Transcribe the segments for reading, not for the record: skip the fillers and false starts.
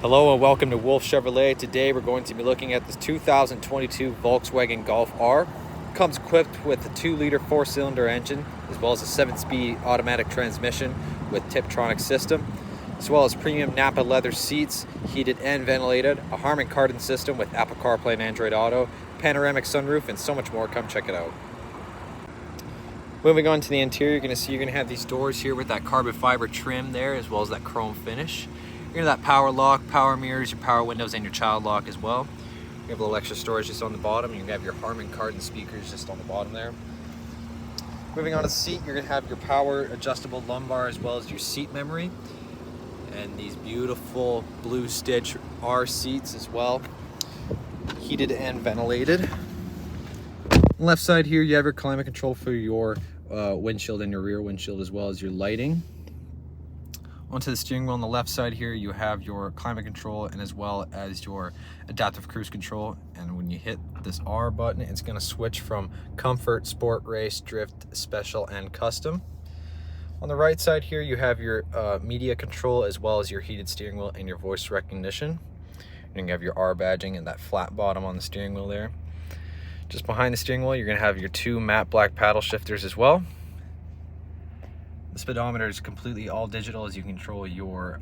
Hello and welcome to Wolfe Chevrolet. Today we're going to be looking at this 2022 Volkswagen Golf R. Comes equipped with a 2-liter 4-cylinder engine, as well as a 7-speed automatic transmission with Tiptronic system, as well as premium Nappa leather seats, heated and ventilated, a Harmon Kardon system with Apple CarPlay and Android Auto, panoramic sunroof, and so much more. Come check it out. Moving on to the interior, you're going to have these doors here with that carbon fiber trim there, as well as that chrome finish. You're going to have that power lock, power mirrors, your power windows, and your child lock as well. You have a little extra storage just on the bottom. You're going to have your Harmon Kardon speakers just on the bottom there. Moving on to the seat, you're going to have your power adjustable lumbar as well as your seat memory. And these beautiful blue stitch R seats as well. Heated and ventilated. On the left side here, you have your climate control for your windshield and your rear windshield, as well as your lighting. Onto the steering wheel on the left side here, you have your climate control and as well as your adaptive cruise control. And when you hit this R button, it's going to switch from comfort, sport, race, drift, special, and custom. On the right side here, you have your media control as well as your heated steering wheel and your voice recognition. And you have your R badging and that flat bottom on the steering wheel there. Just behind the steering wheel, you're going to have your 2 matte black paddle shifters as well. The speedometer is completely all digital, as you control your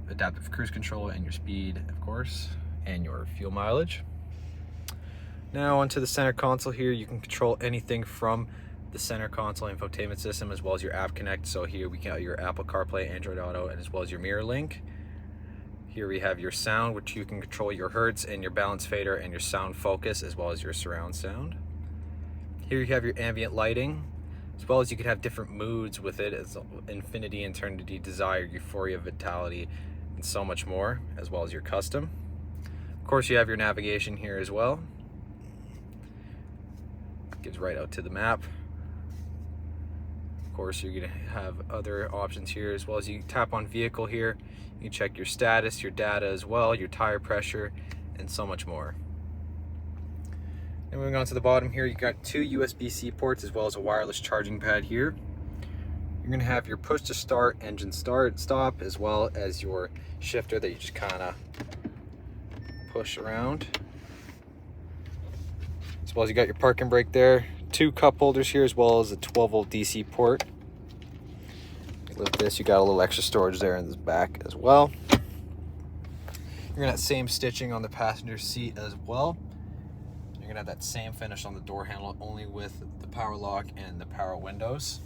adaptive cruise control and your speed, of course, and your fuel mileage. Now onto the center console here, you can control anything from the center console infotainment system as well as your app connect. So here we got your Apple CarPlay, Android Auto, and as well as your mirror link. Here we have your sound, which you can control your hertz and your balance fader and your sound focus, as well as your surround sound. Here you have your ambient lighting, as well as you can have different moods with it, as infinity, eternity, desire, euphoria, vitality, and so much more, as well as your custom. Of course, you have your navigation here as well. It gives right out to the map. Of course, you're going to have other options here, as well as you tap on vehicle here. You can check your status, your data as well, your tire pressure, and so much more. And moving on to the bottom here, you've got 2 USB-C ports as well as a wireless charging pad here. You're going to have your push to start, engine start, stop, as well as your shifter that you just kind of push around. As well as you got your parking brake there, 2 cup holders here, as well as a 12-volt DC port. Lift this, you got a little extra storage there in this back as well. You're gonna have same stitching on the passenger seat as well. You're gonna have that same finish on the door handle, only with the power lock and the power windows.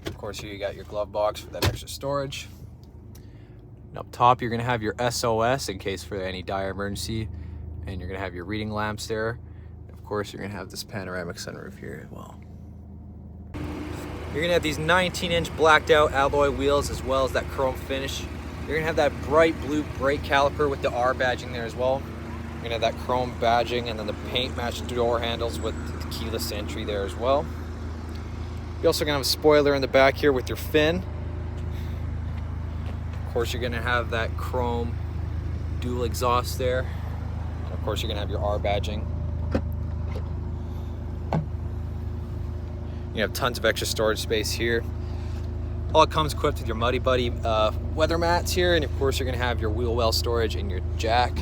Of course, here you got your glove box for that extra storage. And up top, you're gonna have your SOS in case for any dire emergency, and you're gonna have your reading lamps there. Of course, you're gonna have this panoramic sunroof here as well. You're gonna have these 19-inch blacked out alloy wheels as well as that chrome finish. You're gonna have that bright blue brake caliper with the R badging there as well. You're gonna have that chrome badging and then the paint matched door handles with the keyless entry there as well. You're also gonna have a spoiler in the back here with your fin. Of course, you're gonna have that chrome dual exhaust there. And of course, you're gonna have your R badging. You have tons of extra storage space here. All it comes equipped with your Muddy Buddy weather mats here, and of course you're gonna have your wheel well storage and your jack,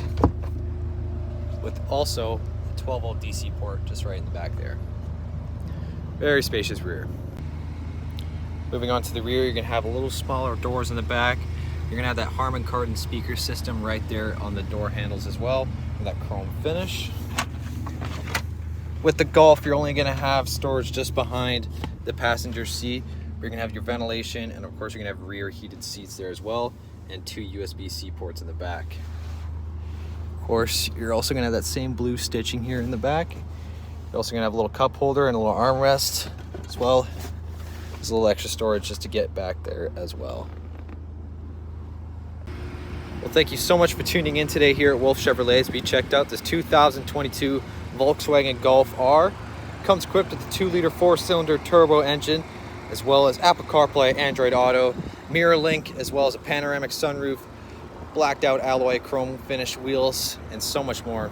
with also a 12-volt DC port just right in the back there. Very spacious rear. Moving on to the rear, you're gonna have a little smaller doors in the back. You're gonna have that Harmon Kardon speaker system right there on the door handles as well, with that chrome finish. With the Golf, you're only going to have storage just behind the passenger seat. You're going to have your ventilation, and of course you're going to have rear heated seats there as well, and 2 USB-C ports in the back. Of course, you're also going to have that same blue stitching here in the back. You're also going to have a little cup holder and a little armrest as well. There's a little extra storage just to get back there as well. Well, thank you so much for tuning in today here at Wolfe Chevrolet as we checked out this 2022 Volkswagen Golf R. Comes equipped with a 2-liter 4-cylinder turbo engine, as well as Apple CarPlay, Android Auto, mirror link, as well as a panoramic sunroof, blacked out alloy chrome finish wheels, and so much more.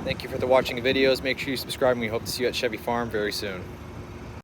Thank you for watching the videos. Make sure you subscribe, and we hope to see you at Chevy Farm very soon.